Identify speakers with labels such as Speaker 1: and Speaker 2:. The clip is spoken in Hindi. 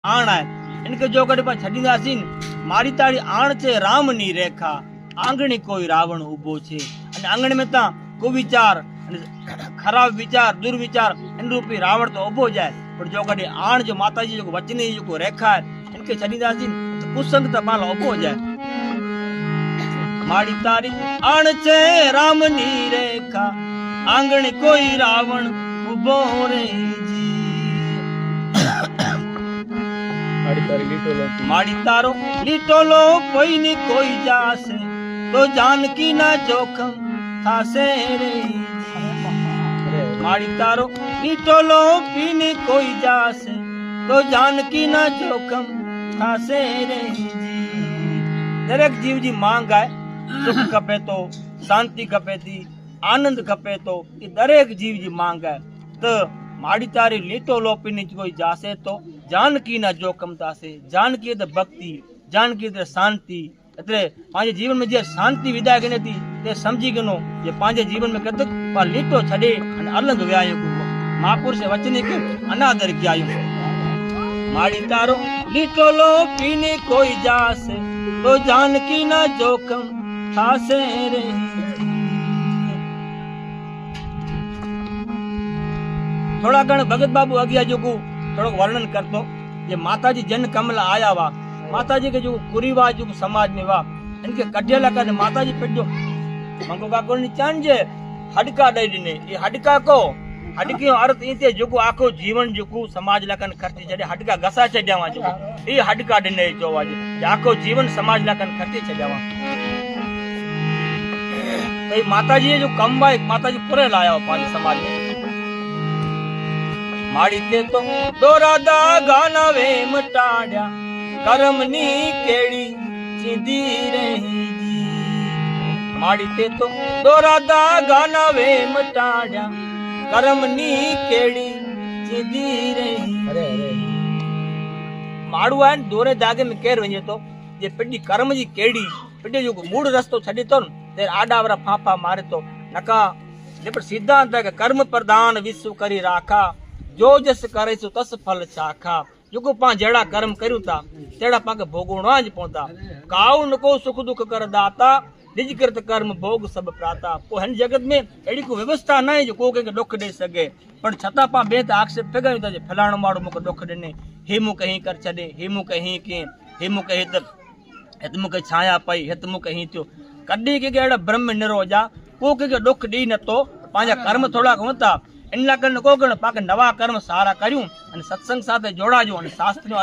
Speaker 1: आण है इनके जो कॾहिं पाण छॾींदासीं मारी ताड़ी आण छे राम नी रेखा आंगणी कोई रावण उभो छे अने आंगण में ता कुविचार खराब विचार दुर्विचार इन रूपी रावण तो उभो जाए पर जो कॾहिं आण जो माताजी जो वचन जो रेखा है इनके छॾींदासीं तो कुसंग त पाण उभो जाए मारी तारी आण छे राम नी रेखा आंगण कोई रावण उभो रे माड़ी तारो लीटोलो कोई नी कोई जासे तो जानकी ना जोखम थासे रे माड़ी तारो लीटोलो पीने कोई जासे तो जानकी ना जोखम थासे रे दरेक जीव जी मांग है सुख खपे तो शांति खपे थी आनंद खपे तो ये दरेक जीव जी मांग है तो माड़ी तारी लीटो लोपीनी कोई जासे तो जानकी ना जोखम तासे जानकी तो भक्ति जानकी तो शांति એટલે પાંજે જીવન में જે શાંતિ વિદાય ગને હતી તે સમજી ગનો જે પાંજે જીવન में કદક પા લીટો છડે અને અલગ વ્યાયો મહાપુરુષે વચને કે અનાદર ક્યાયો માડી તારો લીટો લો પીને કોઈ જાસે તો जानकी ना जोखम થાસે રે थोड़ा घण भगत बाबू अगिया जो को थोड़ा वर्णन करतो ये माताजी जन कमला आया वा माताजी के जो कुरीवा जो समाज में वा इनके कटियाला का माताजी पे जो मंगो का को चांजे हडका दई दिने ये हडका को हडकी अर्थ इते जो को आखो जीवन जो को समाज लकन खर्ची चढ़े हडका गसा चढ़ावा जो ये हडका दिने जो वाजे आखो जीवन समाज लकन खर्ची चढ़ावा तो माताजी जो कमवा एक माताजी पूरे लाया पानी समाज में माड़ी ते तो दोरादा गाना वे मटाड्या कर्मनी केड़ी सीधी रही जी माड़ी ते तो दोरादा गाना वे मटाड्या कर्मनी केड़ी सीधी रही माड़ू है दोरे दागे में केर वने तो ये पिडी कर्म जी केड़ी पिडी जो मूड रस्तो छडी तो ते आडावरा फाफा मारे तो नका जे पर सिद्धांत है कि कर्म प्रधान विश्व करी राखा जो जस करे सो तस फल चाखा जो पा जड़ा कर्म करूं था तेड़ा पाके भोगणा ज पहुंचा काउ नको सुख दुख कर दाता निज कृत कर्म भोग सब प्राता को हन जगत में एड़ी को व्यवस्था नहीं जो को के दुख दे सके पण छता पा बेत आक्षेप फेगायो था फलाणो माड़ो मुके दुख देने हेमु कहीं कर छडे हेमु कहीं के हेमु कहीं त हेत मुके छाया पई हेत मुके ही थियो कडी के एड़ा ब्रह्म निरोजा को के दुख दी न तो पांजा कर्म थोड़ा होता इन लाकन को पाके नवा कर्म सारा कर्यूं अने सत्संग साथे जोड़ाजो अने शास्त्र नो